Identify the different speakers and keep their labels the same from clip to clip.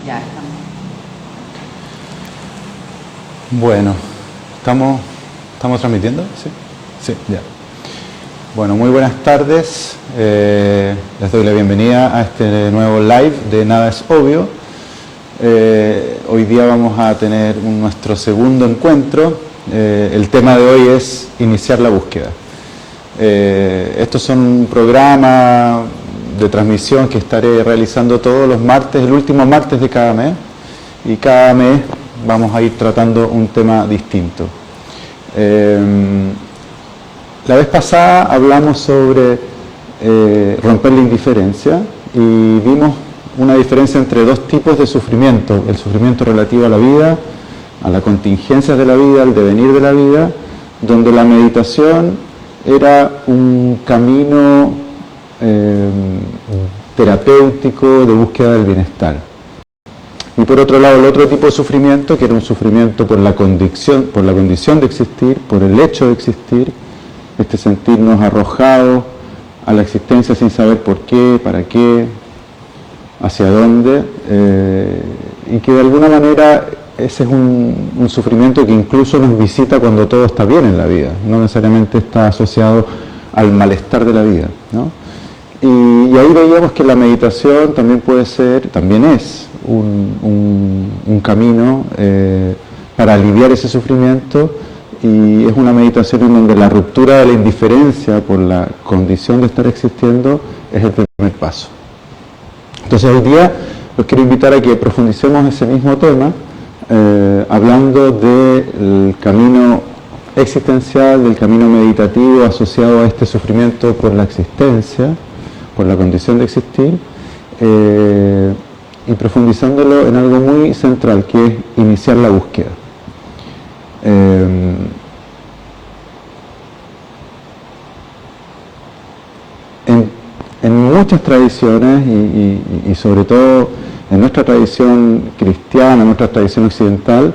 Speaker 1: Ya estamos.
Speaker 2: Bueno, ¿estamos transmitiendo? Sí, sí, ya. Bueno, muy buenas tardes. Les doy la bienvenida a este nuevo live de Nada es Obvio. Hoy día vamos a tener nuestro segundo encuentro. El tema de hoy es iniciar la búsqueda. Estos son un programa de transmisión que estaré realizando todos los martes, el último martes de cada mes, y cada mes vamos a ir tratando un tema distinto. La vez pasada hablamos sobre romper la indiferencia y vimos una diferencia entre dos tipos de sufrimiento: el sufrimiento relativo a la vida, a las contingencias de la vida, al devenir de la vida, donde la meditación era un camino terapéutico de búsqueda del bienestar. Y por otro lado, el otro tipo de sufrimiento, que era un sufrimiento por la condición de existir, por el hecho de existir, sentirnos arrojados a la existencia sin saber por qué, para qué, hacia dónde, y que de alguna manera ese es un sufrimiento que incluso nos visita cuando todo está bien en la vida, no necesariamente está asociado al malestar de la vida, ¿no? Y ahí veíamos que la meditación también es un camino para aliviar ese sufrimiento, y es una meditación en donde la ruptura de la indiferencia por la condición de estar existiendo es el primer paso. Entonces hoy día los quiero invitar a que profundicemos ese mismo tema, hablando del camino existencial, del camino meditativo asociado a este sufrimiento por la existencia, por la condición de existir, y profundizándolo en algo muy central, que es iniciar la búsqueda. En muchas tradiciones, y sobre todo en nuestra tradición cristiana, en nuestra tradición occidental,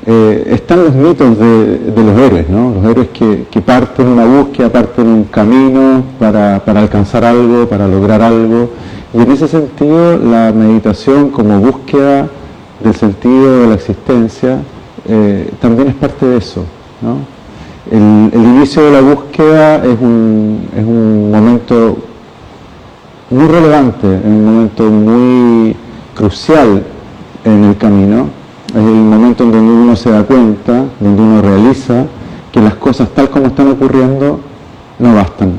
Speaker 2: están los mitos de los héroes, ¿no? Los héroes que parten una búsqueda, parten un camino para alcanzar algo, para lograr algo. Y en ese sentido, la meditación como búsqueda del sentido de la existencia también es parte de eso, ¿no? El inicio de la búsqueda es un momento muy relevante, es un momento muy crucial en el camino. Es el momento en donde uno se da cuenta, donde uno realiza que las cosas tal como están ocurriendo no bastan,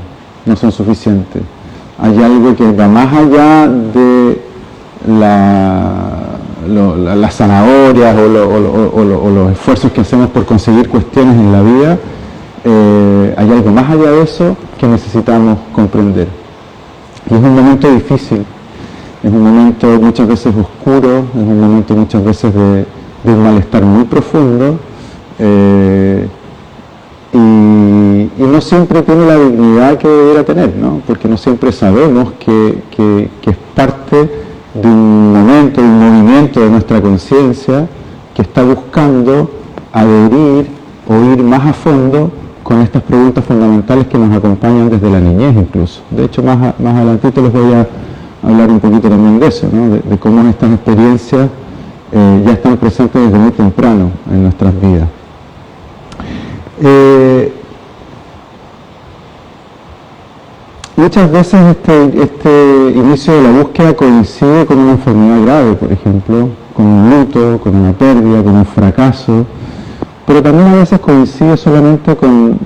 Speaker 2: no son suficientes. Hay algo que va más allá de las zanahorias o los esfuerzos que hacemos por conseguir cuestiones en la vida. Hay algo más allá de eso que necesitamos comprender. Y es un momento difícil, es un momento muchas veces oscuro, es un momento muchas veces de un malestar muy profundo, y no siempre tiene la dignidad que debería tener, ¿no? Porque no siempre sabemos que es parte de un momento, de un movimiento de nuestra conciencia que está buscando adherir o ir más a fondo con estas preguntas fundamentales que nos acompañan desde la niñez incluso. De hecho, más adelantito les voy a hablar un poquito también de eso, ¿no? De cómo estas experiencias ya están presentes desde muy temprano en nuestras vidas. Muchas veces este inicio de la búsqueda coincide con una enfermedad grave, por ejemplo, con un luto, con una pérdida, con un fracaso, pero también a veces coincide solamente con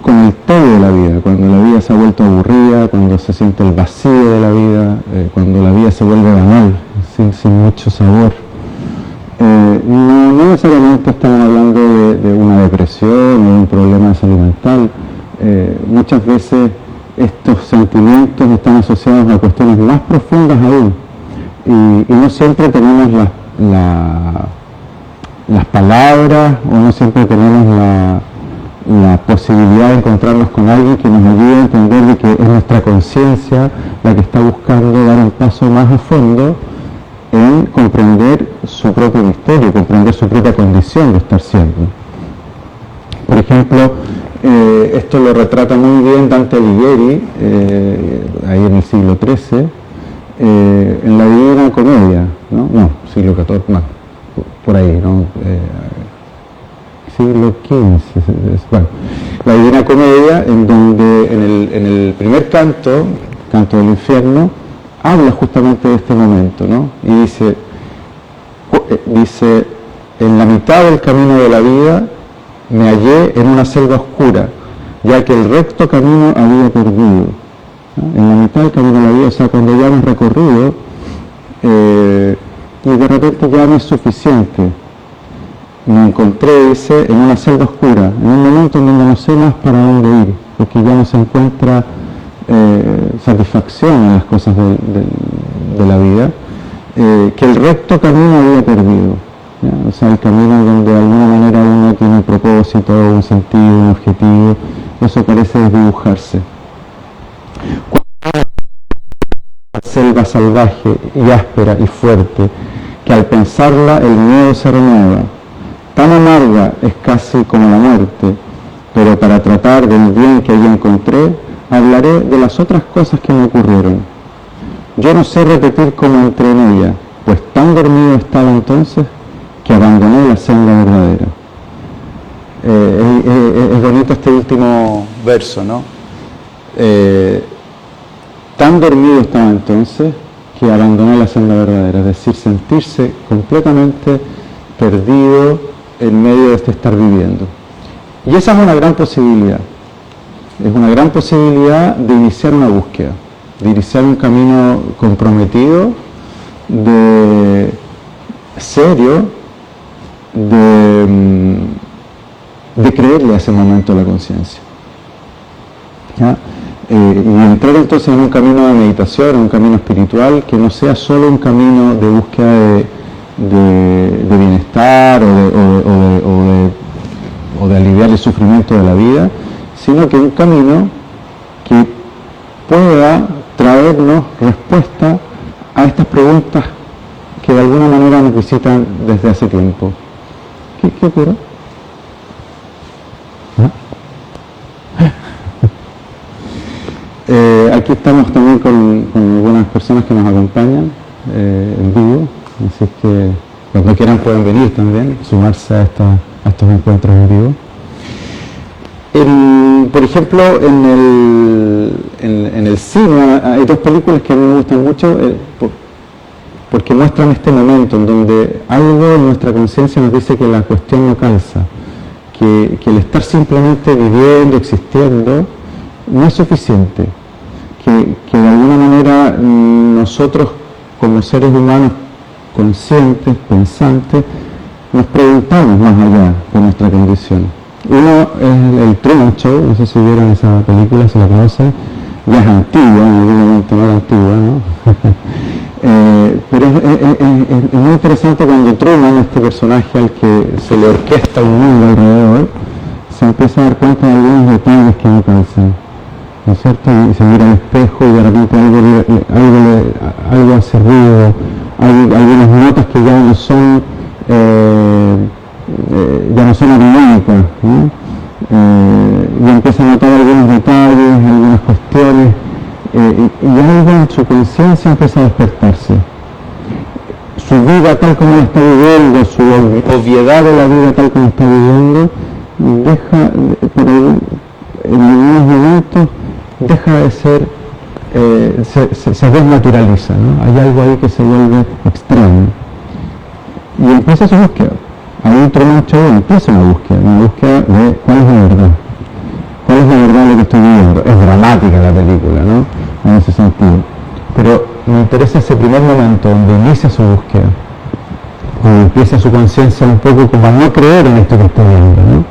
Speaker 2: el tedio de la vida, cuando la vida se ha vuelto aburrida, cuando se siente el vacío de la vida, cuando la vida se vuelve banal, sin mucho sabor. No necesariamente estamos hablando de una depresión o de un problema de salud mental. Muchas veces estos sentimientos están asociados a cuestiones más profundas aún, y no siempre tenemos las palabras, o no siempre tenemos la posibilidad de encontrarnos con alguien que nos ayude a entender de que es nuestra conciencia la que está buscando dar un paso más a fondo en comprender su propio misterio, comprender su propia condición de estar siendo. Por ejemplo, esto lo retrata muy bien Dante Alighieri, ahí en el siglo XIII, en la Divina Comedia, ¿no? siglo XIV, no, por ahí, ¿no? Siglo XV, bueno, la Divina Comedia, en donde en el primer canto, Canto del Infierno, habla justamente de este momento, ¿no? Y dice, en la mitad del camino de la vida me hallé en una selva oscura, ya que el recto camino había perdido, ¿no? En la mitad del camino de la vida, o sea, cuando ya hemos recorrido, y de repente ya no es suficiente. Me encontré, dice, en una selva oscura, en un momento en donde no sé más para dónde ir, porque ya no se encuentra satisfacción en las cosas de la vida, que el recto camino había perdido, ¿ya? O sea, el camino donde de alguna manera uno tiene un propósito, un sentido, un objetivo, eso parece desdibujarse. Selva salvaje y áspera y fuerte, que al pensarla el miedo se renueva. Tan amarga es casi como la muerte, pero para tratar del bien que allí encontré, hablaré de las otras cosas que me ocurrieron. Yo no sé repetir cómo entré en ella, pues tan dormido estaba entonces que abandoné la senda verdadera. Es bonito este último verso, ¿no? Tan dormido estaba entonces que abandoné la senda verdadera, es decir, sentirse completamente perdido en medio de este estar viviendo. Y esa es una gran posibilidad. Es una gran posibilidad de iniciar una búsqueda, de iniciar un camino comprometido, de serio, de creerle a ese momento a la conciencia. Y entrar entonces en un camino de meditación, en un camino espiritual, que no sea solo un camino de búsqueda de bienestar o de aliviar el sufrimiento de la vida, sino que un camino que pueda traernos respuesta a estas preguntas que de alguna manera nos visitan desde hace tiempo. ¿Qué ocurre? Aquí estamos también con algunas personas que nos acompañan en vivo, así que cuando quieran pueden venir también, sumarse a estos encuentros en vivo. Por ejemplo, en el cine hay dos películas que a mí me gustan mucho porque muestran este momento en donde algo en nuestra conciencia nos dice que la cuestión no calza, que el estar simplemente viviendo, existiendo, no es suficiente, que de alguna manera nosotros como seres humanos conscientes, pensantes, nos preguntamos más allá de nuestra condición. Uno es el Truman Show, no sé si vieron esa película, si la conocen, ya es antigua, en algún momento no era antigua, ¿no? Pero es muy interesante cuando Truman, este personaje al que se le orquesta un mundo alrededor, se empieza a dar cuenta de algunos detalles que no calzan, ¿no es cierto? Y se mira al espejo y de repente algo hace ruido, hay algunas notas que ya no son armónicas, ¿no? Y empieza a notar algunos detalles, algunas cuestiones, y algo en su conciencia empieza a despertarse. Su vida tal como la está viviendo, su obviedad de la vida tal como la está viviendo, en algunos momentos deja de ser, se desnaturaliza, ¿no? Hay algo ahí que se vuelve extraño. Y empieza su búsqueda. Ahí un Truman Show empieza una búsqueda de cuál es la verdad. ¿Cuál es la verdad de lo que estoy viviendo? Es dramática la película, ¿no? En ese sentido. Pero me interesa ese primer momento donde inicia su búsqueda, cuando empieza su conciencia un poco como a no creer en esto que está viendo, ¿no?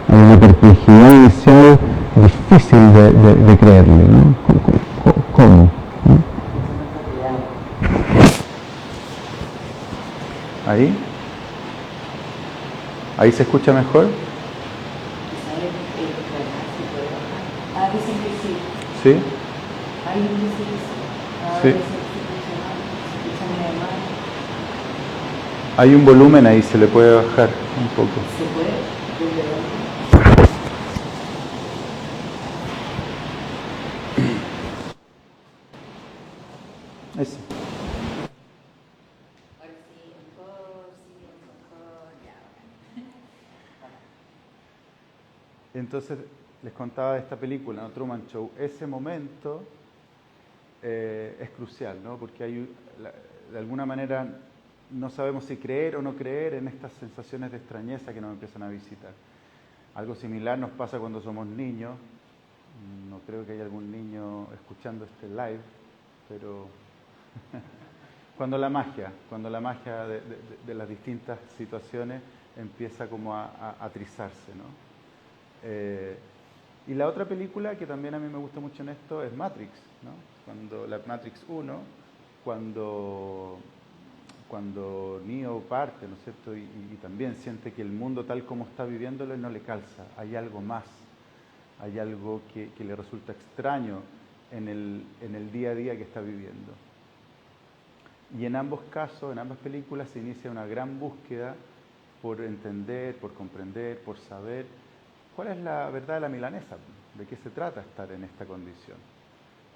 Speaker 2: Hay una perplejidad inicial difícil de creerle, ¿no? ¿Cómo? ¿No? ¿Ahí? ¿Ahí se escucha mejor? ¿Sí? Sí. Hay un volumen ahí, se le puede bajar un poco. ¿Se puede? Ese. Entonces, les contaba de esta película, ¿no? Truman Show. Ese momento es crucial, ¿no? Porque de alguna manera no sabemos si creer o no creer en estas sensaciones de extrañeza que nos empiezan a visitar. Algo similar nos pasa cuando somos niños. No creo que haya algún niño escuchando este live, pero cuando la magia de las distintas situaciones empieza como a trizarse, ¿no? Y la otra película que también a mí me gusta mucho en esto es Matrix, ¿no? Cuando la Matrix 1, cuando Neo parte, ¿no es cierto? Y también siente que el mundo tal como está viviéndolo no le calza, hay algo más, hay algo que le resulta extraño en el día a día que está viviendo. Y en ambos casos, en ambas películas, se inicia una gran búsqueda por entender, por comprender, por saber cuál es la verdad de la milanesa, de qué se trata estar en esta condición.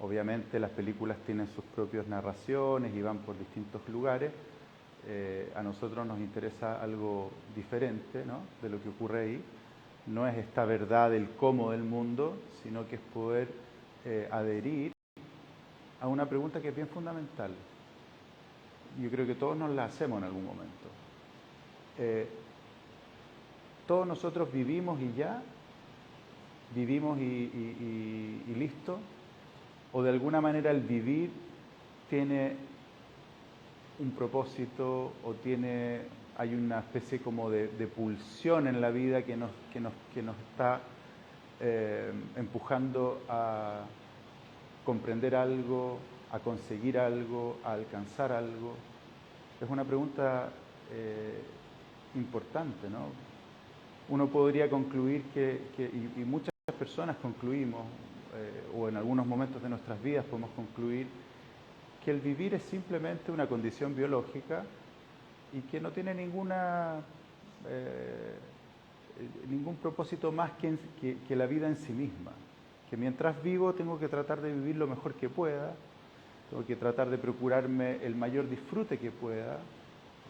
Speaker 2: Obviamente las películas tienen sus propias narraciones y van por distintos lugares. A nosotros nos interesa algo diferente, ¿no?, de lo que ocurre ahí. No es esta verdad del cómo del mundo, sino que es poder adherir a una pregunta que es bien fundamental. Yo creo que todos nos la hacemos en algún momento. Todos nosotros vivimos y ya, vivimos y listo, o de alguna manera el vivir tiene un propósito o hay una especie como de pulsión en la vida que nos está empujando a comprender algo, a conseguir algo, a alcanzar algo. Es una pregunta importante, ¿no? Uno podría concluir y muchas personas concluimos, o en algunos momentos de nuestras vidas podemos concluir, que el vivir es simplemente una condición biológica y que no tiene ningún propósito más que la vida en sí misma. Que mientras vivo tengo que tratar de vivir lo mejor que pueda, tengo que tratar de procurarme el mayor disfrute que pueda,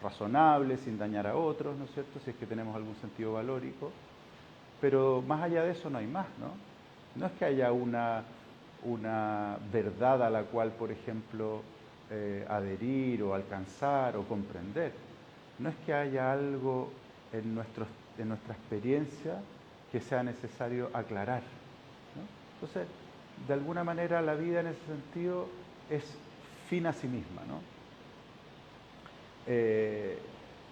Speaker 2: razonable, sin dañar a otros, ¿no es cierto?, si es que tenemos algún sentido valórico, pero más allá de eso no hay más, ¿no? No es que haya una verdad a la cual, por ejemplo, adherir o alcanzar o comprender. No es que haya algo en nuestra experiencia que sea necesario aclarar, ¿no? Entonces, de alguna manera la vida en ese sentido es fin a sí misma, ¿no?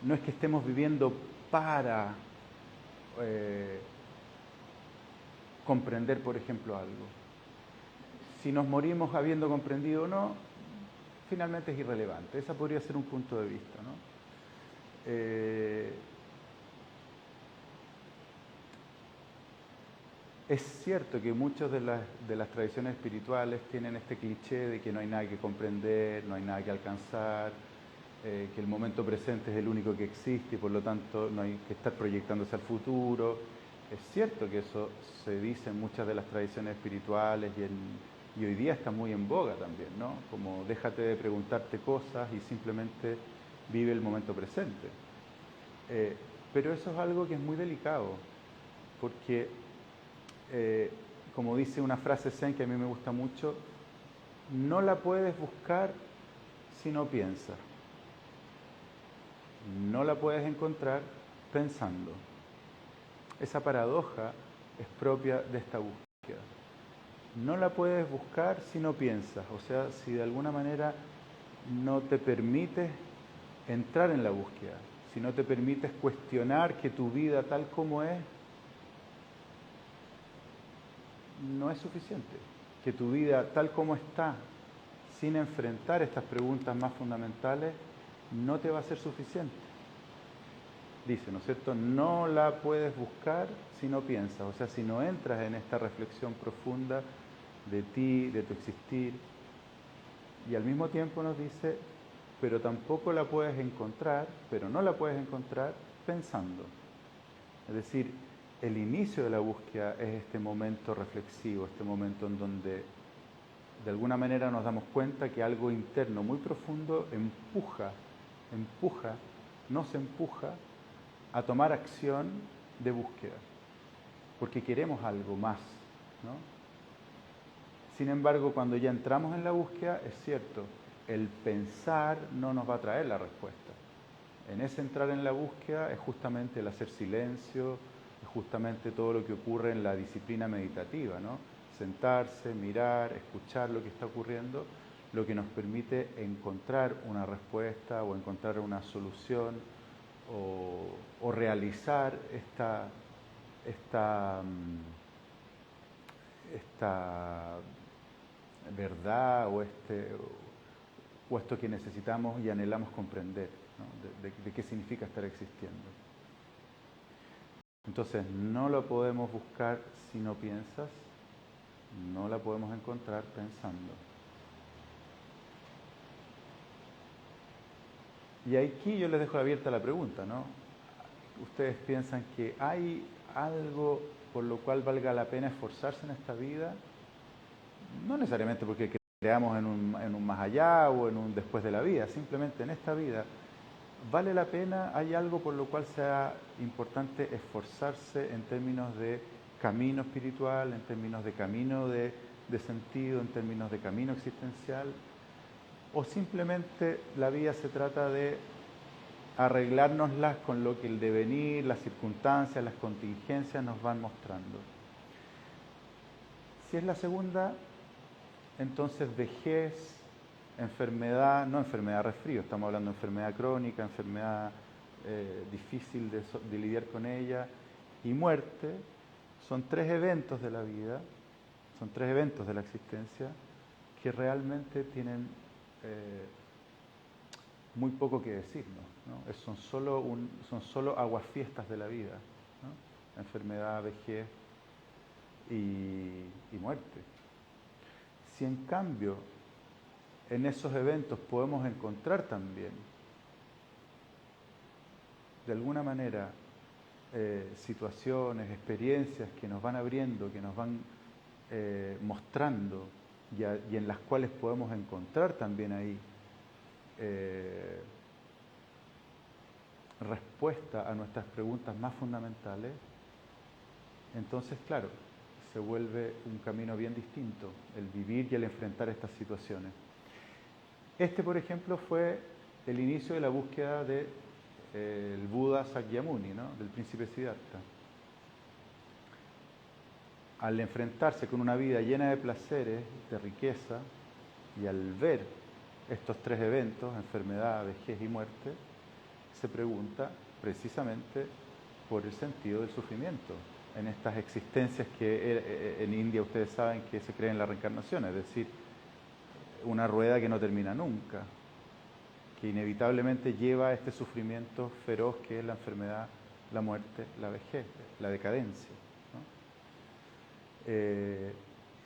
Speaker 2: No es que estemos viviendo para comprender, por ejemplo, algo. Si nos morimos habiendo comprendido o no, finalmente es irrelevante. Ese podría ser un punto de vista, ¿no? Es cierto que muchas de las tradiciones espirituales tienen este cliché de que no hay nada que comprender, no hay nada que alcanzar, que el momento presente es el único que existe y por lo tanto no hay que estar proyectándose al futuro. Es cierto que eso se dice en muchas de las tradiciones espirituales y hoy día está muy en boga también, ¿no? Como déjate de preguntarte cosas y simplemente vive el momento presente. Pero eso es algo que es muy delicado, porque como dice una frase zen que a mí me gusta mucho, no la puedes buscar si no piensas. No la puedes encontrar pensando. Esa paradoja es propia de esta búsqueda. No la puedes buscar si no piensas, o sea, si de alguna manera no te permites entrar en la búsqueda, si no te permites cuestionar que tu vida tal como es, no es suficiente, que tu vida tal como está, sin enfrentar estas preguntas más fundamentales, no te va a ser suficiente. Dice, ¿no es cierto? No la puedes buscar si no piensas, o sea, si no entras en esta reflexión profunda de ti, de tu existir. Y al mismo tiempo nos dice, pero tampoco la puedes encontrar, pero no la puedes encontrar pensando. Es decir, el inicio de la búsqueda es este momento reflexivo, este momento en donde de alguna manera nos damos cuenta que algo interno muy profundo nos empuja a tomar acción de búsqueda. porque queremos algo más, ¿no? Sin embargo, cuando ya entramos en la búsqueda, es cierto, el pensar no nos va a traer la respuesta. En ese entrar en la búsqueda es justamente el hacer silencio, es justamente todo lo que ocurre en la disciplina meditativa, ¿no? Sentarse, mirar, escuchar lo que está ocurriendo, lo que nos permite encontrar una respuesta o encontrar una solución o realizar esta verdad o esto que necesitamos y anhelamos comprender, ¿no? de qué significa estar existiendo. Entonces, no lo podemos buscar si no piensas, no la podemos encontrar pensando. Y aquí yo les dejo abierta la pregunta, ¿no? ¿Ustedes piensan que hay algo por lo cual valga la pena esforzarse en esta vida? No necesariamente porque creamos en un más allá o en un después de la vida, simplemente en esta vida. ¿Vale la pena? ¿Hay algo por lo cual sea importante esforzarse en términos de camino espiritual, en términos de camino de sentido, en términos de camino existencial? ¿O simplemente la vida se trata de arreglárnoslas con lo que el devenir, las circunstancias, las contingencias nos van mostrando? Si es la segunda, entonces vejez, enfermedad, no enfermedad resfrío, estamos hablando de enfermedad crónica, enfermedad difícil de lidiar con ella, y muerte, son tres eventos de la vida, son tres eventos de la existencia que realmente tienen muy poco que decirnos, ¿no? Son solo aguafiestas de la vida, ¿no? Enfermedad, vejez y muerte. Si en cambio en esos eventos podemos encontrar también, de alguna manera, situaciones, experiencias que nos van abriendo, que nos van mostrando y en las cuales podemos encontrar también ahí respuesta a nuestras preguntas más fundamentales, entonces, claro, se vuelve un camino bien distinto, el vivir y el enfrentar estas situaciones. Este, por ejemplo, fue el inicio de la búsqueda del Buda Sakyamuni, ¿no? Del príncipe Siddhartha. Al enfrentarse con una vida llena de placeres, de riqueza, y al ver estos tres eventos, enfermedad, vejez y muerte, se pregunta precisamente por el sentido del sufrimiento en estas existencias que en India ustedes saben que se cree en la reencarnación, es decir, una rueda que no termina nunca, que inevitablemente lleva a este sufrimiento feroz que es la enfermedad, la muerte, la vejez, la decadencia, ¿no?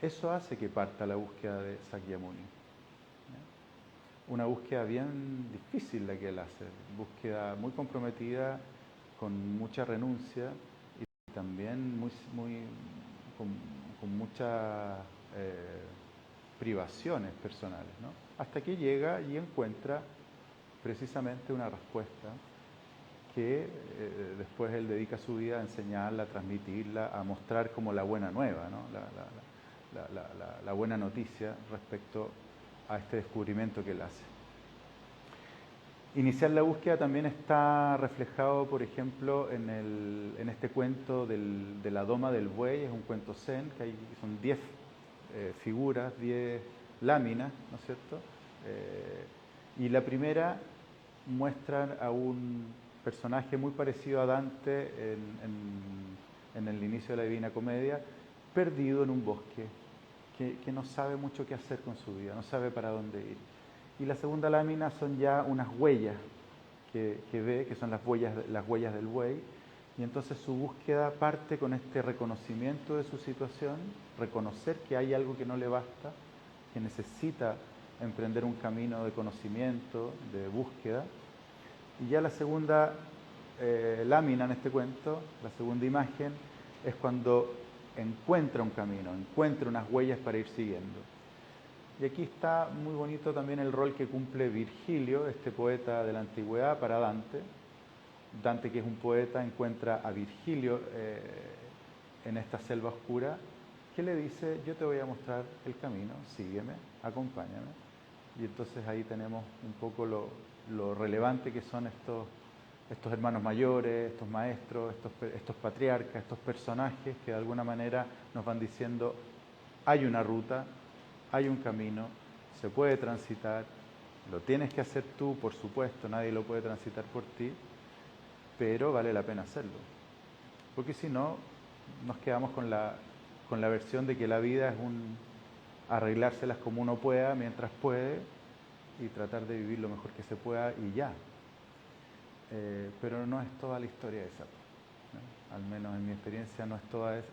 Speaker 2: Eso hace que parta la búsqueda de Sakyamuni, ¿no? Una búsqueda bien difícil la que él hace, búsqueda muy comprometida, con mucha renuncia y también con muchas privaciones personales, ¿no? Hasta que llega y encuentra precisamente una respuesta que después él dedica su vida a enseñarla, a transmitirla, a mostrar como la buena nueva, ¿no? La buena noticia respecto a este descubrimiento que él hace. Iniciar la búsqueda también está reflejado, por ejemplo, en este cuento de la doma del buey, es un cuento zen, que son 10 figuras, 10 láminas, ¿no es cierto? Y la primera muestra a un personaje muy parecido a Dante en el inicio de la Divina Comedia, perdido en un bosque, que no sabe mucho qué hacer con su vida, no sabe para dónde ir. Y la segunda lámina son ya unas huellas que ve, que son las huellas del buey, y entonces su búsqueda parte con este reconocimiento de su situación, reconocer que hay algo que no le basta, que necesita emprender un camino de conocimiento, de búsqueda. Y ya la segunda lámina en este cuento, la segunda imagen, es cuando encuentra un camino, encuentra unas huellas para ir siguiendo. Y aquí está muy bonito también el rol que cumple Virgilio, este poeta de la antigüedad, para Dante. Dante, que es un poeta, encuentra a Virgilio
Speaker 1: en esta selva oscura, que le dice, yo te voy a mostrar el camino, sígueme, acompáñame. Y entonces ahí tenemos un poco lo relevante que son estos hermanos mayores, estos maestros, estos patriarcas, estos personajes que de alguna manera nos van diciendo, hay una ruta, hay un camino, se puede transitar, lo tienes que hacer tú, por supuesto, nadie lo puede transitar por ti, pero vale la pena hacerlo. Porque si no, nos quedamos con la versión de que la vida es arreglárselas como uno pueda, mientras puede, y tratar de vivir lo mejor que se pueda y ya. Pero no es toda la historia esa, ¿no? Al menos en mi experiencia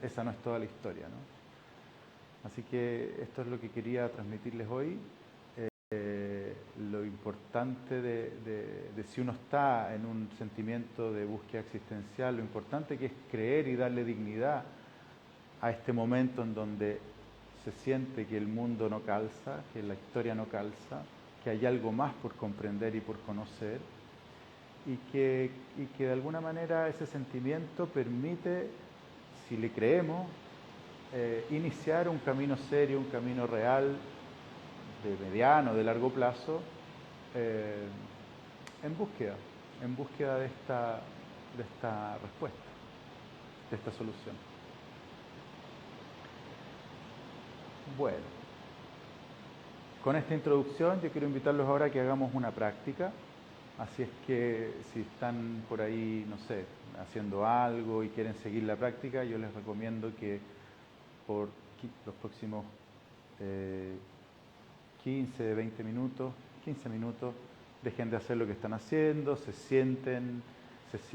Speaker 1: esa no es toda la historia, ¿no? Así que esto es lo que quería transmitirles hoy. Lo importante de si uno está en un sentimiento de búsqueda existencial, lo importante que es creer y darle dignidad a este momento en donde se siente que el mundo no calza, que la historia no calza, que hay algo más por comprender y por conocer, y que de alguna manera ese sentimiento permite, si le creemos, iniciar un camino serio, un camino real, de mediano, de largo plazo, en búsqueda de esta respuesta, de esta solución. Bueno, con esta introducción yo quiero invitarlos ahora a que hagamos una práctica. Así es que si están por ahí, no sé, haciendo algo y quieren seguir la práctica, yo les recomiendo que por los próximos 15, 20 minutos, 15 minutos, dejen de hacer lo que están haciendo, se sienten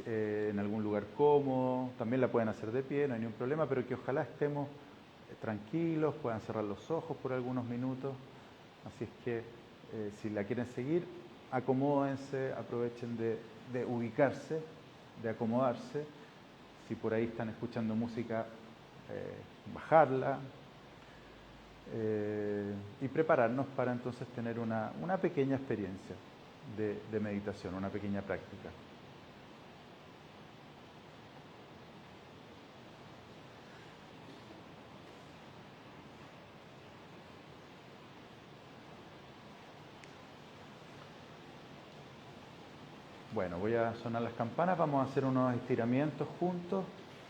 Speaker 1: en algún lugar cómodo, también la pueden hacer de pie, no hay ningún problema, pero que ojalá estemos tranquilos, puedan cerrar los ojos por algunos minutos. Así es que si la quieren seguir, acomódense, aprovechen de ubicarse, de acomodarse. Si por ahí están escuchando música, bajarla. Y prepararnos para entonces tener una pequeña experiencia de meditación, una pequeña práctica. Bueno, voy a sonar las campanas, vamos a hacer unos estiramientos juntos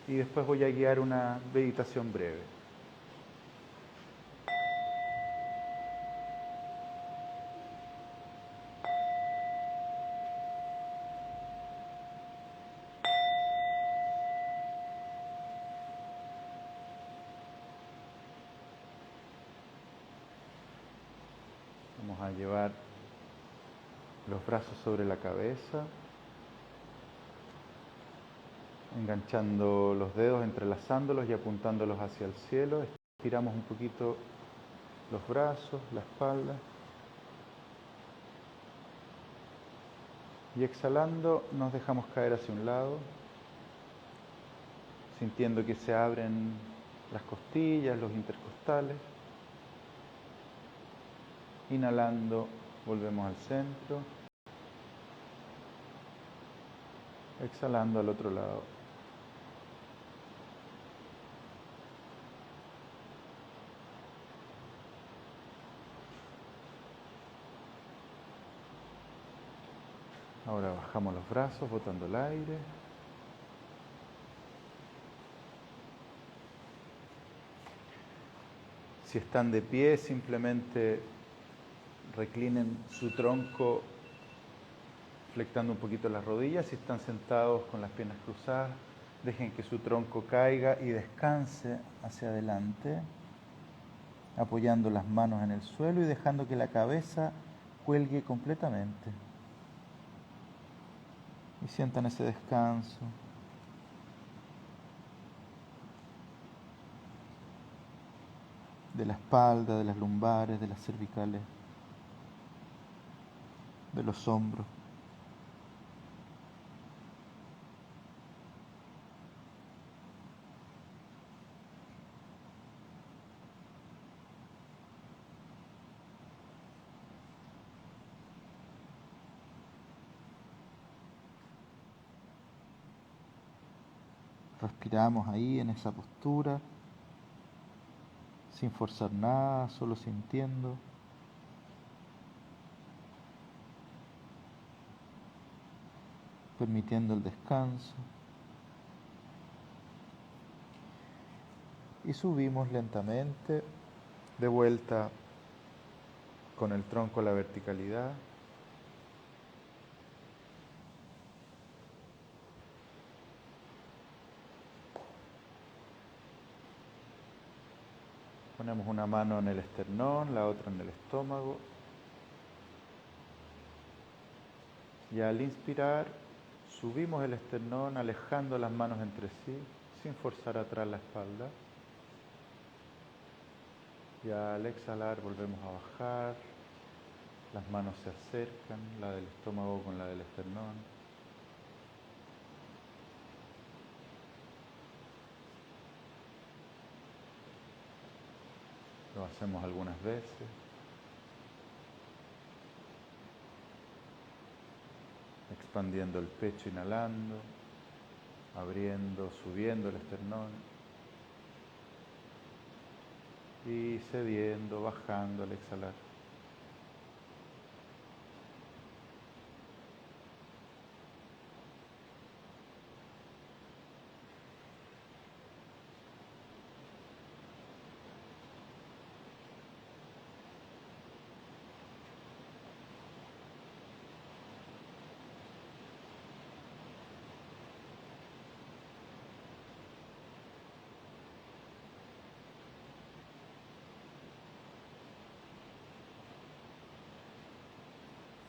Speaker 1: y después voy a guiar una meditación breve. Vamos a llevar los brazos sobre la cabeza, enganchando los dedos, entrelazándolos y apuntándolos hacia el cielo. Estiramos un poquito los brazos, la espalda. Y exhalando nos dejamos caer hacia un lado, sintiendo que se abren las costillas, los intercostales. Inhalando, volvemos al centro. Exhalando al otro lado. Ahora bajamos los brazos, botando el aire. Si están de pie, simplemente reclinen su tronco flectando un poquito las rodillas. Si están sentados con las piernas cruzadas, dejen que su tronco caiga y descanse hacia adelante, apoyando las manos en el suelo y dejando que la cabeza cuelgue completamente. Y sientan ese descanso. De la espalda, de las lumbares, de las cervicales, de los hombros. Respiramos ahí en esa postura, sin forzar nada, solo sintiendo. Permitiendo el descanso. Y subimos lentamente, de vuelta con el tronco a la verticalidad. Ponemos una mano en el esternón, la otra en el estómago. Y al inspirar, subimos el esternón, alejando las manos entre sí, sin forzar atrás la espalda. Y al exhalar volvemos a bajar, las manos se acercan, la del estómago con la del esternón. Lo hacemos algunas veces. Expandiendo el pecho, inhalando, abriendo, subiendo el esternón. Y cediendo, bajando al exhalar.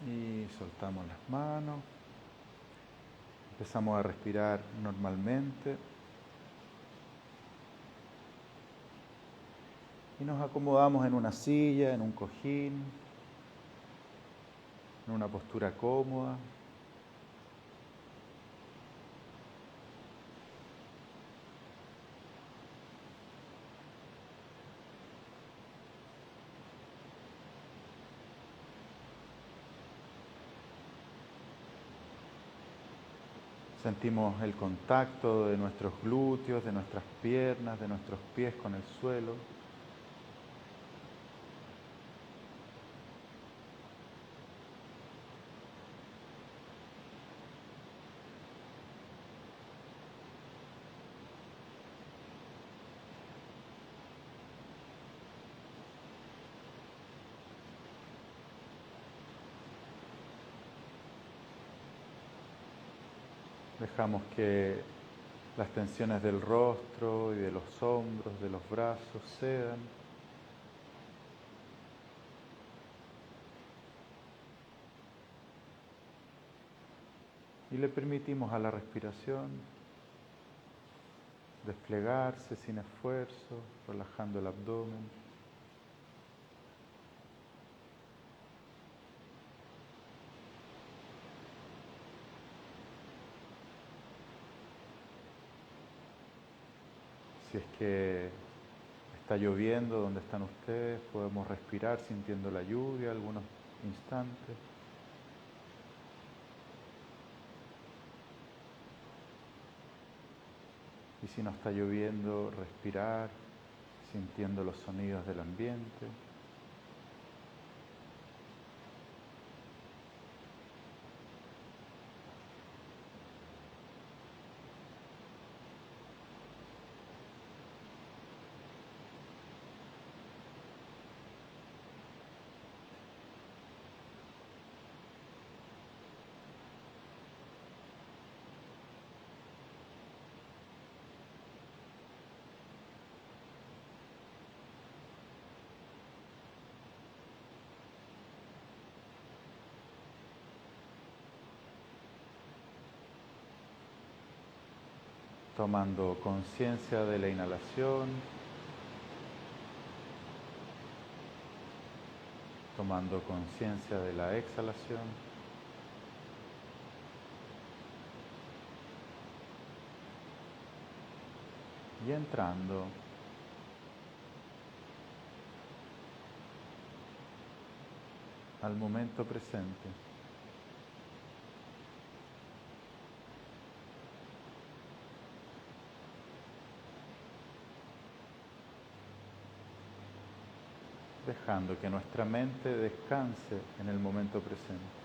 Speaker 1: Y soltamos las manos. Empezamos a respirar normalmente. Y nos acomodamos en una silla, en un cojín, en una postura cómoda. Sentimos el contacto de nuestros glúteos, de nuestras piernas, de nuestros pies con el suelo. Dejamos que las tensiones del rostro y de los hombros, de los brazos cedan. Y le permitimos a la respiración desplegarse sin esfuerzo, relajando el abdomen. Si es que está lloviendo donde están ustedes, podemos respirar sintiendo la lluvia algunos instantes. Y si no está lloviendo, respirar sintiendo los sonidos del ambiente. Tomando conciencia de la inhalación, tomando conciencia de la exhalación. Y entrando al momento presente. dejando que nuestra mente descanse en el momento presente.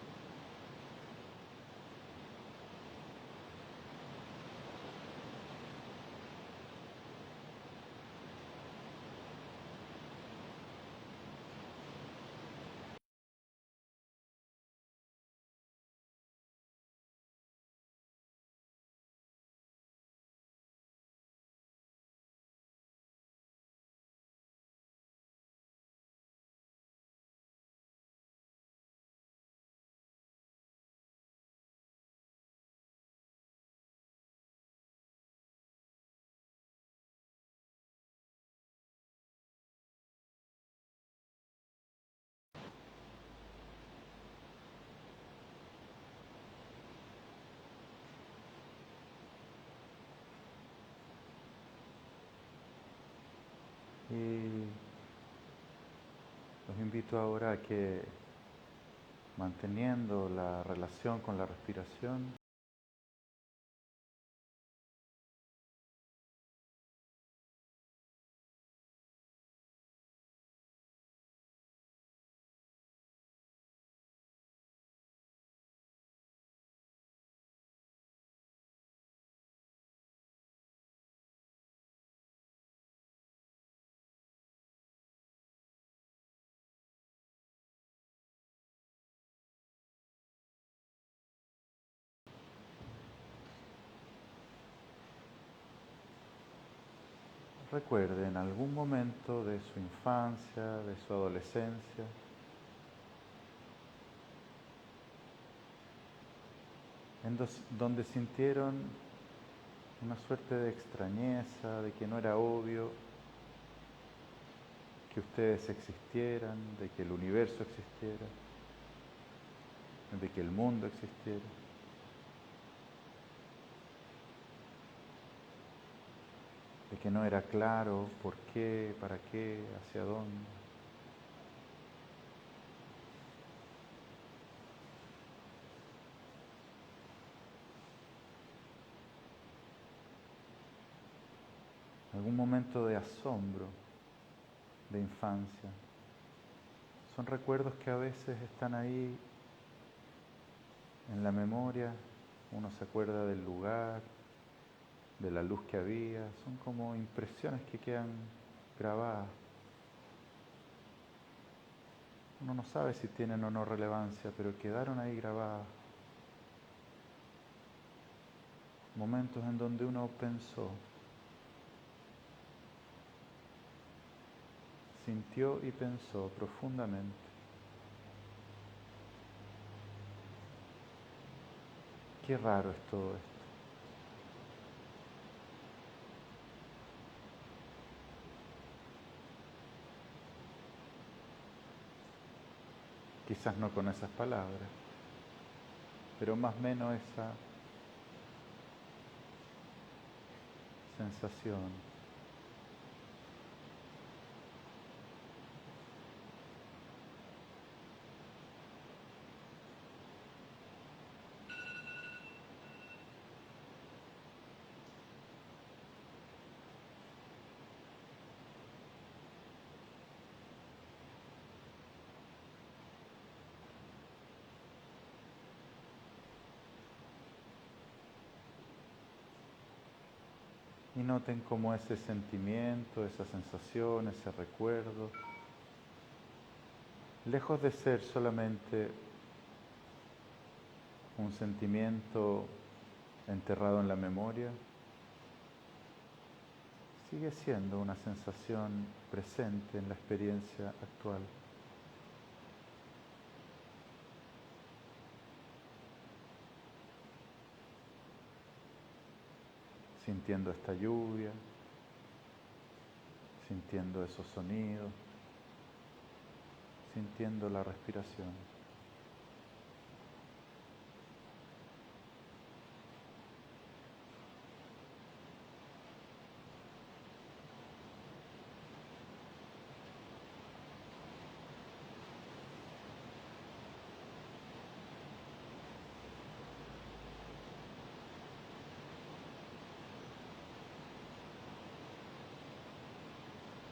Speaker 1: Y los invito ahora a que, manteniendo la relación con la respiración, recuerde en algún momento de su infancia, de su adolescencia, donde sintieron una suerte de extrañeza, de que no era obvio que ustedes existieran, de que el universo existiera, de que el mundo existiera. De que no era claro por qué, para qué, hacia dónde. Algún momento de asombro, de infancia. Son recuerdos que a veces están ahí en la memoria. Uno se acuerda del lugar, de la luz que había. Son como impresiones que quedan grabadas. Uno no sabe si tienen o no relevancia, pero quedaron ahí grabadas. Momentos en donde uno pensó, sintió y pensó profundamente. Qué raro es todo esto. Quizás no con esas palabras, pero más o menos esa sensación. Y noten cómo ese sentimiento, esa sensación, ese recuerdo, lejos de ser solamente un sentimiento enterrado en la memoria, sigue siendo una sensación presente en la experiencia actual. Sintiendo esta lluvia, sintiendo esos sonidos, sintiendo la respiración.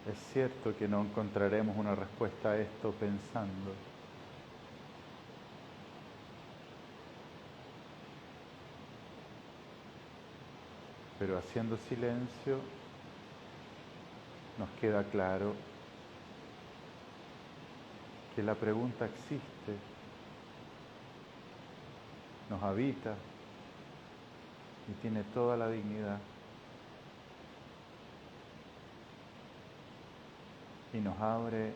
Speaker 1: Es cierto que no encontraremos una respuesta a esto pensando. Pero haciendo silencio nos queda claro que la pregunta existe, nos habita y tiene toda la dignidad. Y nos abre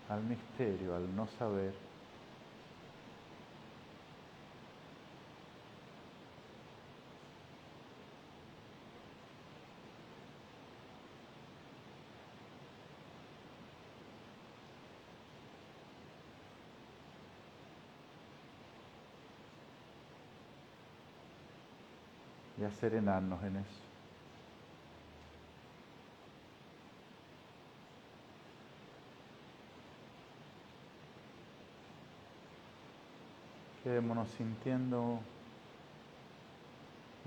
Speaker 1: al misterio, al no saber. Y a serenarnos en eso. Quedémonos sintiendo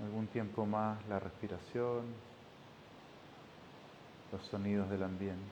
Speaker 1: algún tiempo más la respiración, los sonidos del ambiente.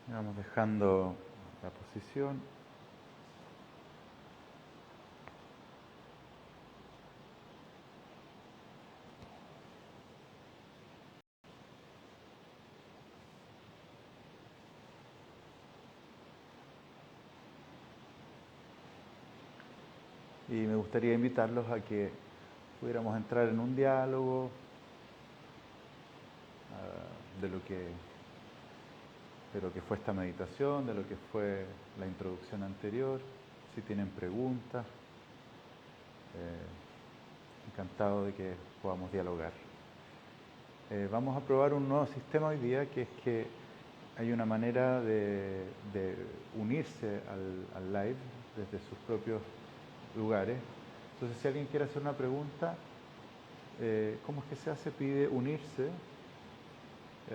Speaker 1: Vamos dejando la posición. Y me gustaría invitarlos a que pudiéramos entrar en un diálogo de lo que fue esta meditación, de lo que fue la introducción anterior. Si tienen preguntas, encantado de que podamos dialogar. Vamos a probar un nuevo sistema hoy día, que es que hay una manera de unirse al live desde sus propios lugares. Entonces, si alguien quiere hacer una pregunta, ¿cómo es que se hace? Pide unirse.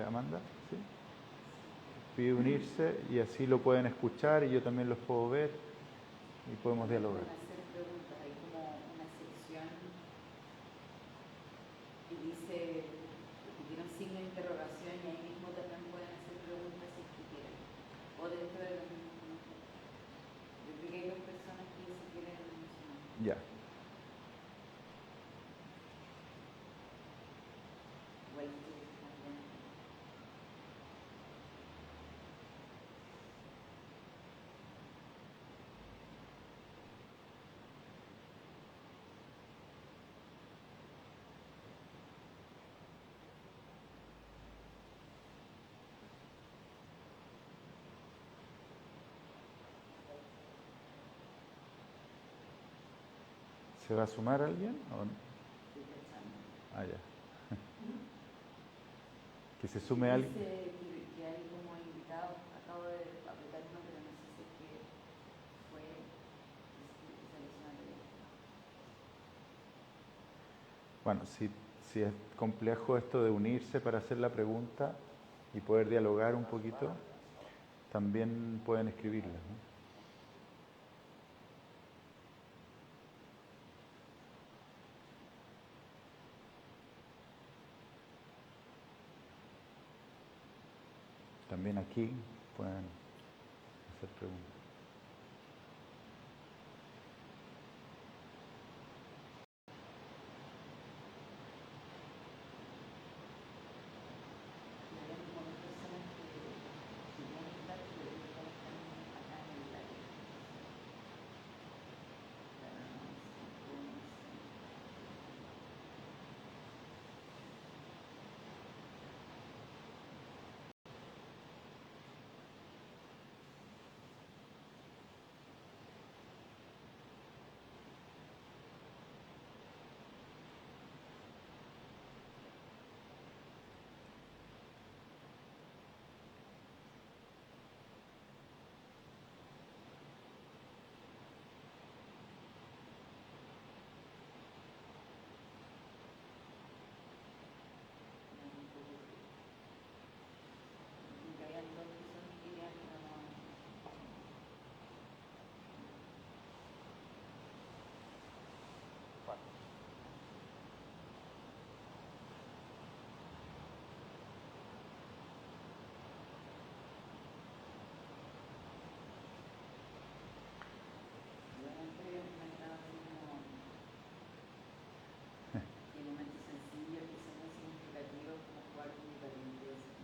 Speaker 1: Amanda, ¿sí? Pide unirse y así lo pueden escuchar y yo también los puedo ver y podemos dialogar.
Speaker 3: Hacer preguntas, hay como una sección que dice, tiene un signo de interrogación y ahí mismo también pueden hacer preguntas si quieren. O dentro de los mismos. Yo creo que hay dos personas que se quieren mencionar.
Speaker 1: Ya.
Speaker 3: Igual ustedes también.
Speaker 1: ¿Se va a sumar alguien o no?
Speaker 3: Estoy pensando.
Speaker 1: Ah, ya. Que se sume alguien.
Speaker 3: Dice que hay como invitados, acabo de apretar uno, pero no sé si es que fue seleccionado.
Speaker 1: Bueno, si es complejo esto de unirse para hacer la pregunta y poder dialogar un poquito, también pueden escribirla, ¿no? También aquí pueden hacer preguntas.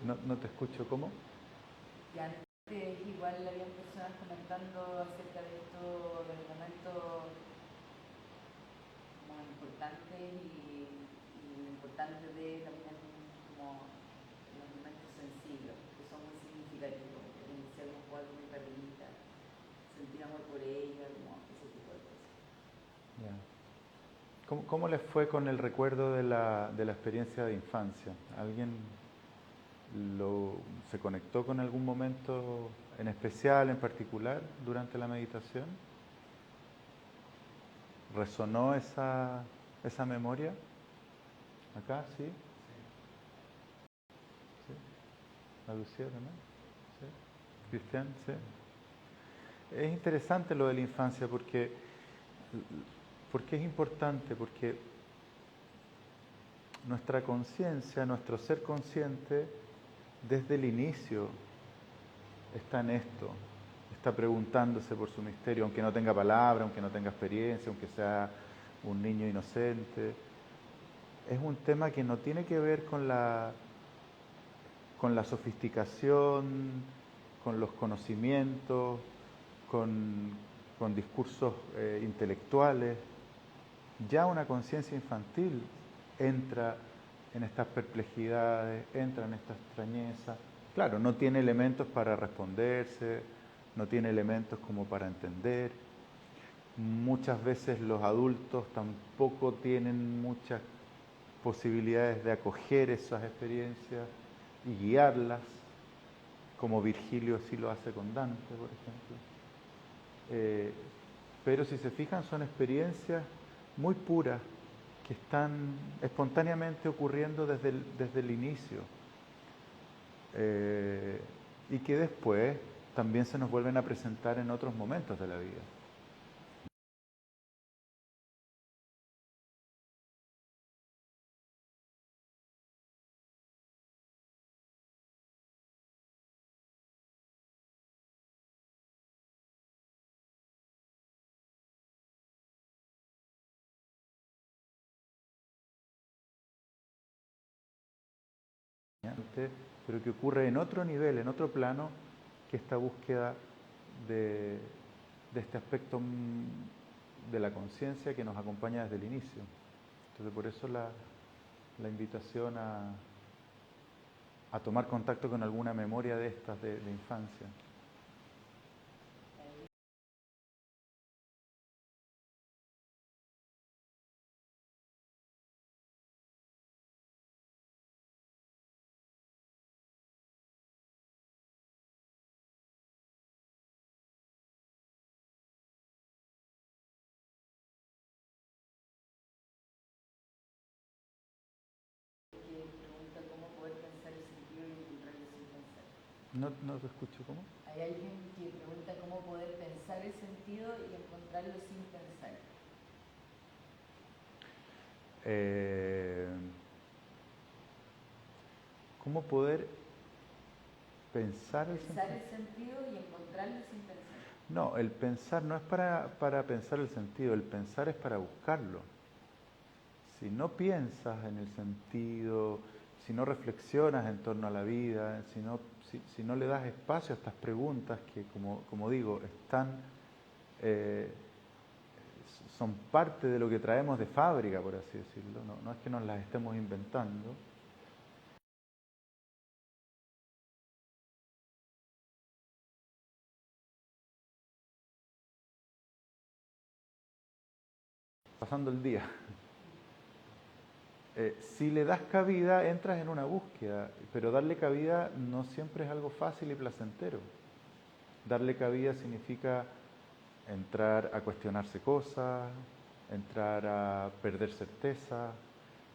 Speaker 1: No te escucho, ¿cómo?
Speaker 3: Y antes igual habían personas comentando acerca de esto, de los momentos como importantes y lo importante de también como los momentos sencillos, que son muy significativos, que tienen que ser como algo muy perlita, sentir amor por ella, como ese tipo de cosas.
Speaker 1: Yeah. ¿Cómo les fue con el recuerdo de la experiencia de infancia? ¿Alguien se conectó con algún momento en especial, en particular, durante la meditación? ¿Resonó esa memoria? ¿Acá? ¿Sí? ¿Sí? ¿La Lucía también? ¿Sí? ¿Cristian? ¿Sí? Es interesante lo de la infancia porque es importante, porque nuestra conciencia, nuestro ser consciente, desde el inicio está en esto, está preguntándose por su misterio, aunque no tenga palabra, aunque no tenga experiencia, aunque sea un niño inocente. Es un tema que no tiene que ver con la sofisticación, con los conocimientos, con discursos intelectuales. Ya una conciencia infantil entra en estas perplejidades, entra en esta extrañeza. Claro, no tiene elementos para responderse, no tiene elementos como para entender. Muchas veces los adultos tampoco tienen muchas posibilidades de acoger esas experiencias y guiarlas, como Virgilio sí lo hace con Dante, por ejemplo. Pero si se fijan, son experiencias muy puras que están espontáneamente ocurriendo desde el inicio y que después también se nos vuelven a presentar en otros momentos de la vida. Pero que ocurre en otro nivel, en otro plano, que esta búsqueda de este aspecto de la conciencia que nos acompaña desde el inicio. Entonces, por eso la invitación a tomar contacto con alguna memoria de estas de infancia. No te escucho, ¿cómo?
Speaker 3: Hay alguien que pregunta cómo poder pensar el sentido y encontrarlo sin pensar.
Speaker 1: ¿Cómo poder Pensar el
Speaker 3: Pensar
Speaker 1: sentido.
Speaker 3: el sentido y encontrarlo sin pensar.
Speaker 1: No, el pensar no es para pensar el sentido, el pensar es para buscarlo. Si no piensas en el sentido, si no reflexionas en torno a la vida, si no le das espacio a estas preguntas que, como digo, eh, son parte de lo que traemos de fábrica, por así decirlo, no es que nos las estemos inventando. Pasando el día. Si le das cabida, entras en una búsqueda, pero darle cabida no siempre es algo fácil y placentero. Darle cabida significa entrar a cuestionarse cosas, entrar a perder certeza,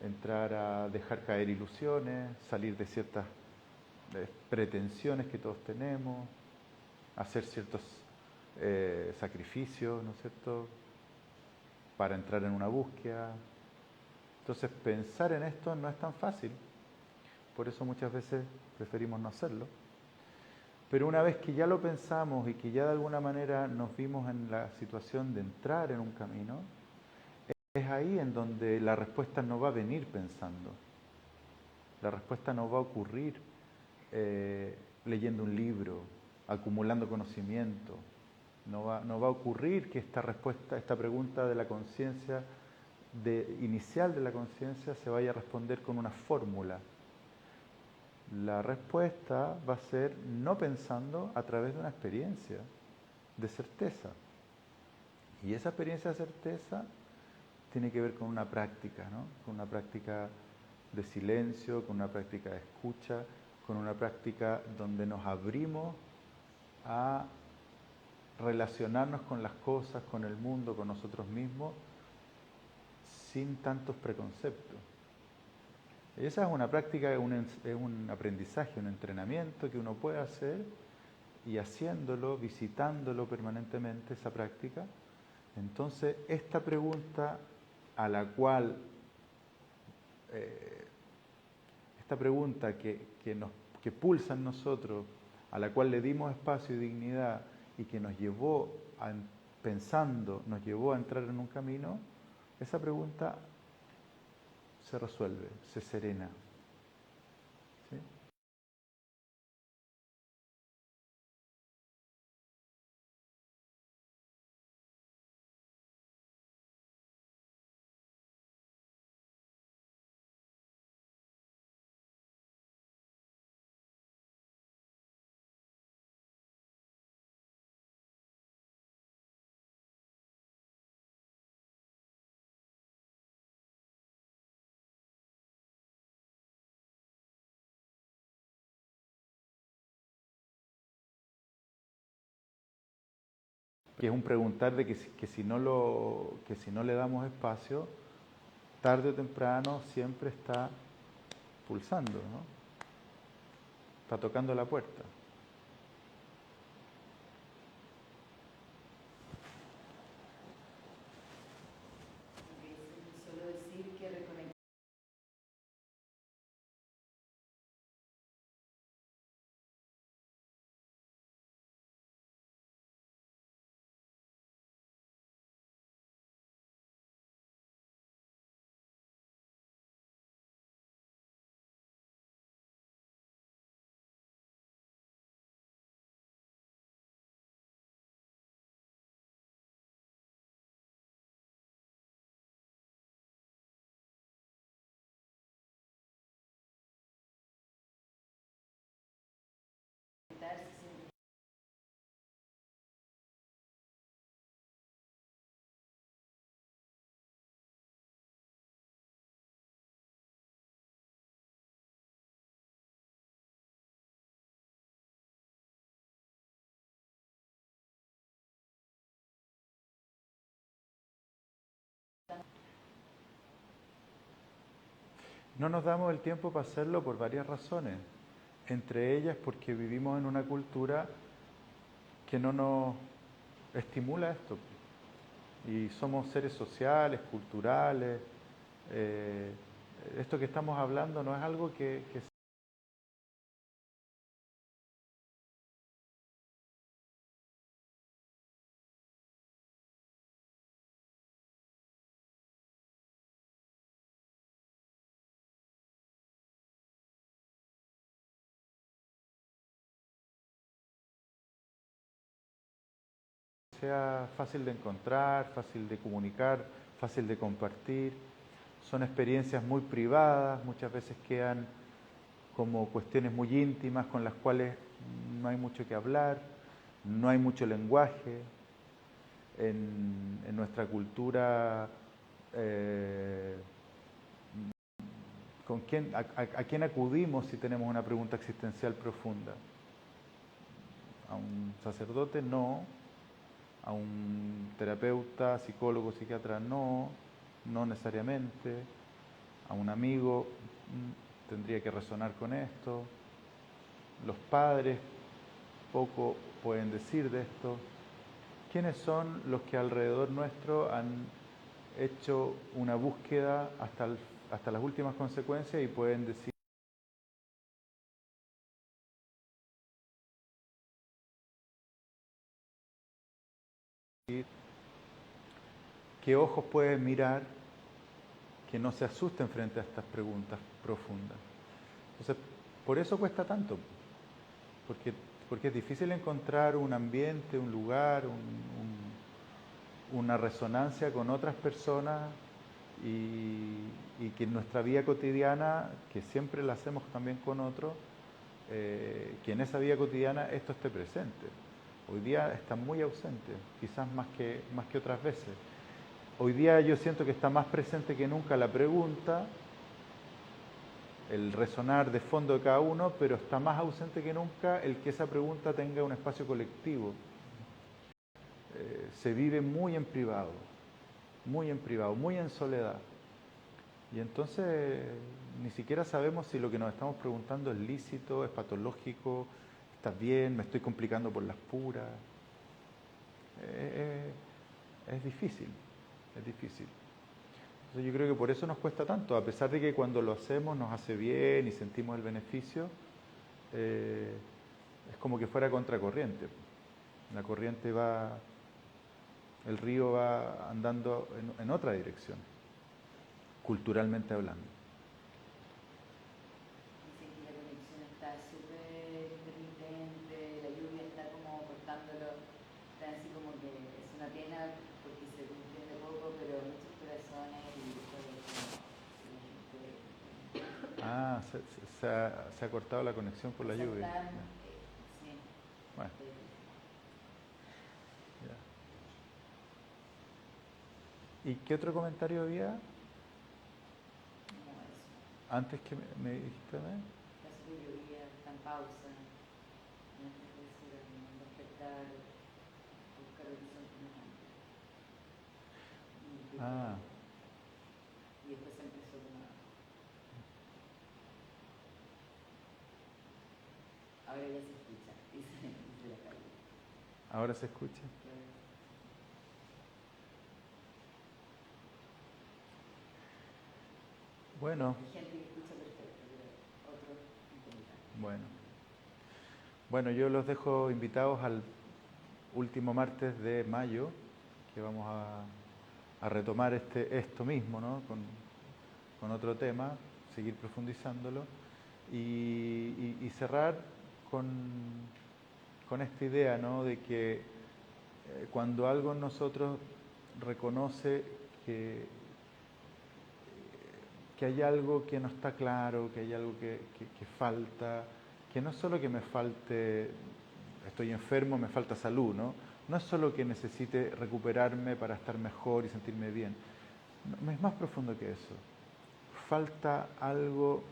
Speaker 1: entrar a dejar caer ilusiones, salir de ciertas pretensiones que todos tenemos, hacer ciertos sacrificios, ¿no es cierto?, para entrar en una búsqueda. Entonces, pensar en esto no es tan fácil, por eso muchas veces preferimos no hacerlo. Pero una vez que ya lo pensamos y que ya de alguna manera nos vimos en la situación de entrar en un camino, es ahí en donde la respuesta no va a venir pensando. La respuesta no va a ocurrir leyendo un libro, acumulando conocimiento. No va a ocurrir que esta respuesta, esta pregunta de la conciencia, inicial de la conciencia, se vaya a responder con una fórmula. La respuesta va a ser no pensando a través de una experiencia de certeza. Y esa experiencia de certeza tiene que ver con una práctica, ¿no? Con una práctica de silencio, con una práctica de escucha, con una práctica donde nos abrimos a relacionarnos con las cosas, con el mundo, con nosotros mismos, sin tantos preconceptos. Esa es una práctica, es un aprendizaje, un entrenamiento que uno puede hacer, y haciéndolo, visitándolo permanentemente, esa práctica, entonces esta pregunta a la cual, esta pregunta que pulsa en nosotros, a la cual le dimos espacio y dignidad y que nos llevó pensando, nos llevó a entrar en un camino, esa pregunta se resuelve, se serena. ¿Sí? Que es un preguntar de que si no le damos espacio, tarde o temprano siempre está pulsando, ¿no? Está tocando la puerta.
Speaker 3: Solo decir que reconectar.
Speaker 1: No nos damos el tiempo para hacerlo por varias razones, entre ellas porque vivimos en una cultura que no nos estimula esto, y somos seres sociales, culturales. Esto que estamos hablando no es algo que sea fácil de encontrar, fácil de comunicar, fácil de compartir. Son experiencias muy privadas, muchas veces quedan como cuestiones muy íntimas con las cuales no hay mucho que hablar, no hay mucho lenguaje. En nuestra cultura, ¿a quién acudimos si tenemos una pregunta existencial profunda? ¿A un sacerdote? No. ¿A un terapeuta, psicólogo, psiquiatra? No, no necesariamente. ¿A un amigo? Tendría que resonar con esto. Los padres poco pueden decir de esto. ¿Quiénes son los que alrededor nuestro han hecho una búsqueda hasta las últimas consecuencias y pueden decir qué ojos pueden mirar que no se asusten frente a estas preguntas profundas? Entonces, por eso cuesta tanto, porque es difícil encontrar un ambiente, un lugar, una resonancia con otras personas y que en nuestra vida cotidiana, que siempre la hacemos también con otros, que en esa vida cotidiana esto esté presente. Hoy día está muy ausente, quizás más que otras veces. Hoy día yo siento que está más presente que nunca la pregunta, el resonar de fondo de cada uno, pero está más ausente que nunca el que esa pregunta tenga un espacio colectivo. Se vive muy en privado, muy en soledad. Y entonces ni siquiera sabemos si lo que nos estamos preguntando es lícito, es patológico, está bien, me estoy complicando por las puras. Es difícil, es difícil. Entonces yo creo que por eso nos cuesta tanto, a pesar de que cuando lo hacemos nos hace bien y sentimos el beneficio, es como que fuera contracorriente. La corriente va, el río va andando en otra dirección, culturalmente hablando.
Speaker 3: Dicen que la conexión está súper intermitente, la lluvia está como cortándolo, está así como que es una pena porque se entiende poco, pero muchos corazones y después
Speaker 1: Ah, se ha cortado la conexión por la lluvia.
Speaker 3: sí.
Speaker 1: Bueno, ya. ¿Y qué otro comentario había
Speaker 3: Como eso.
Speaker 1: antes que me dijiste?
Speaker 3: Está súper llovía, está en pausa, no es necesario despertar, buscar horizonte más amplio. Y después se empezó como ahora ya se escucha, dice la calle.
Speaker 1: ¿Ahora se escucha? Bueno.
Speaker 3: Hay gente que escucha perfecto, pero otros intentan.
Speaker 1: Bueno, yo los dejo invitados al último martes de mayo, que vamos a retomar esto mismo, ¿no? Con otro tema, seguir profundizándolo y cerrar con esta idea, ¿no? De que cuando algo en nosotros reconoce que hay algo que no está claro, que hay algo que falta, que no es solo que me falte, estoy enfermo, me falta salud, ¿no? No es solo que necesite recuperarme para estar mejor y sentirme bien. No, es más profundo que eso. Falta algo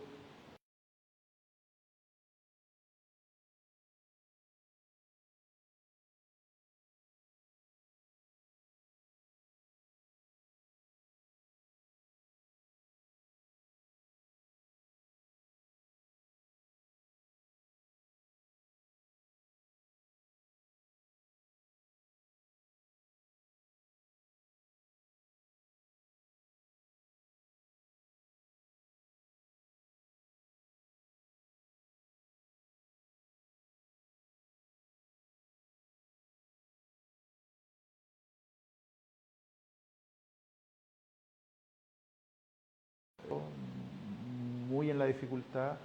Speaker 1: muy en la dificultad,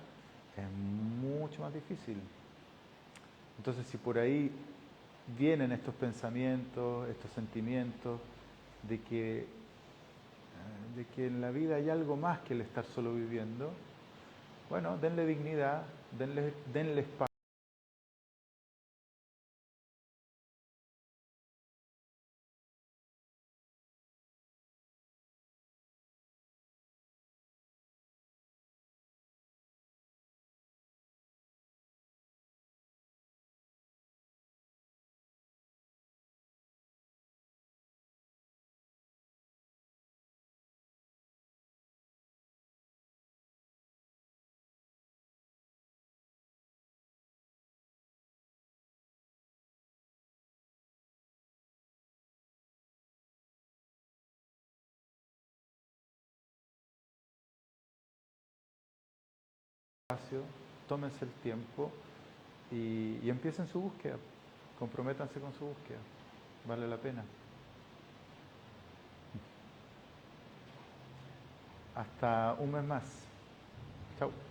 Speaker 1: es mucho más difícil. Entonces, si por ahí vienen estos pensamientos, estos sentimientos de que en la vida hay algo más que el estar solo viviendo, bueno, denle dignidad, denle espacio. Tómense el tiempo y empiecen su búsqueda, comprométanse con su búsqueda, vale la pena. Hasta un mes más. Chao.